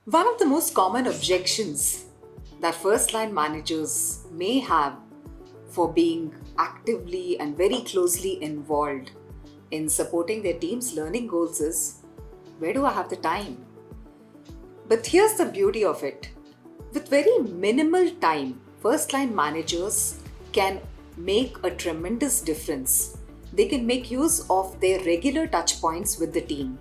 One of the most common objections that first line managers may have for being actively and very closely involved in supporting their team's learning goals is, where do I have the time? But here's the beauty of it. With very minimal time, first line managers can make a tremendous difference. They can make use of their regular touch points with the team,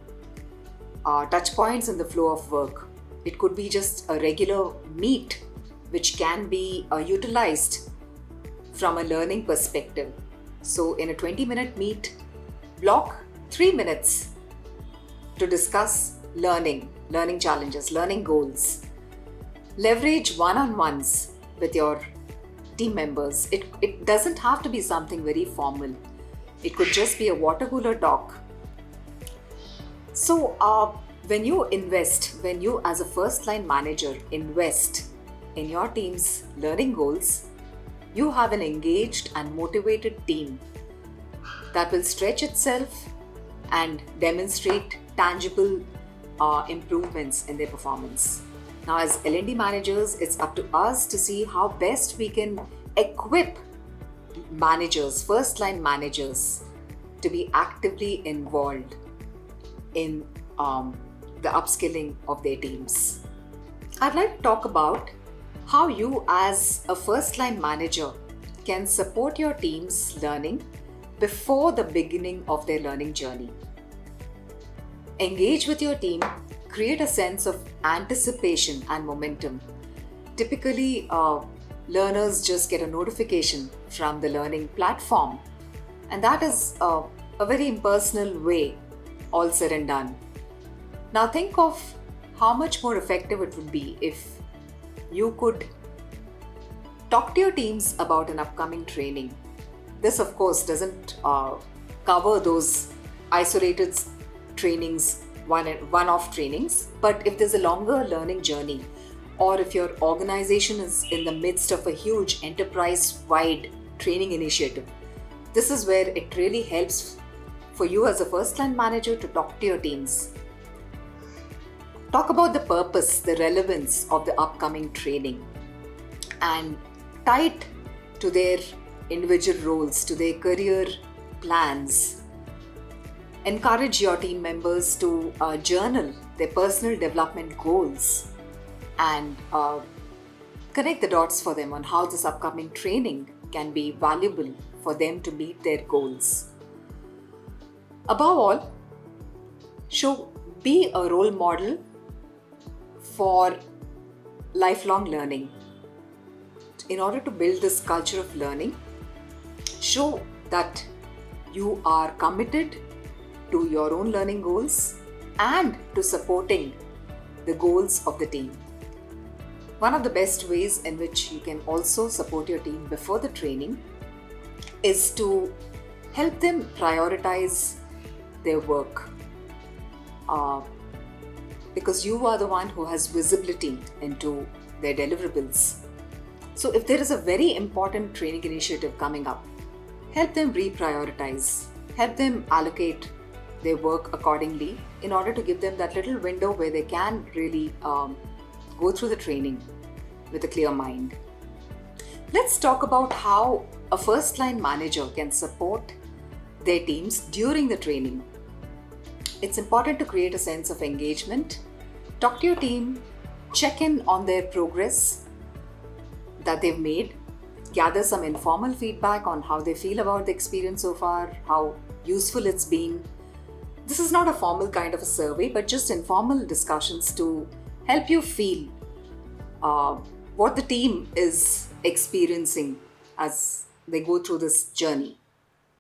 touch points in the flow of work. It could be just a regular meet, which can be utilized from a learning perspective. So, in a 20-minute meet, block 3 minutes to discuss learning challenges, learning goals. Leverage one on ones with your team members. It doesn't have to be something very formal, it could just be a water cooler talk. So, when you as a first line manager invest in your team's learning goals, you have an engaged and motivated team that will stretch itself and demonstrate tangible improvements in their performance. Now, as L&D managers, it's up to us to see how best we can equip managers, first line managers, to be actively involved in the upskilling of their teams. I'd like to talk about how you as a first line manager can support your team's learning before the beginning of their learning journey. Engage with your team, create a sense of anticipation and momentum. Typically, learners just get a notification from the learning platform, and that is a very impersonal way, all said and done. Now think of how much more effective it would be if you could talk to your teams about an upcoming training. This, of course, doesn't cover those isolated trainings, one-off trainings, but if there's a longer learning journey, or if your organization is in the midst of a huge enterprise-wide training initiative, this is where it really helps for you as a first-line manager to talk to your teams. Talk about the purpose, the relevance of the upcoming training, and tie it to their individual roles, to their career plans. Encourage your team members to journal their personal development goals and connect the dots for them on how this upcoming training can be valuable for them to meet their goals. Above all, be a role model for lifelong learning. In order to build this culture of learning, show that you are committed to your own learning goals and to supporting the goals of the team. One of the best ways in which you can also support your team before the training is to help them prioritize their work. Because you are the one who has visibility into their deliverables. So if there is a very important training initiative coming up, help them reprioritize, help them allocate their work accordingly in order to give them that little window where they can really go through the training with a clear mind. Let's talk about how a first line manager can support their teams during the training. It's important to create a sense of engagement. Talk to your team, check in on their progress that they've made, gather some informal feedback on how they feel about the experience so far, how useful it's been. This is not a formal kind of a survey, but just informal discussions to help you feel what the team is experiencing as they go through this journey.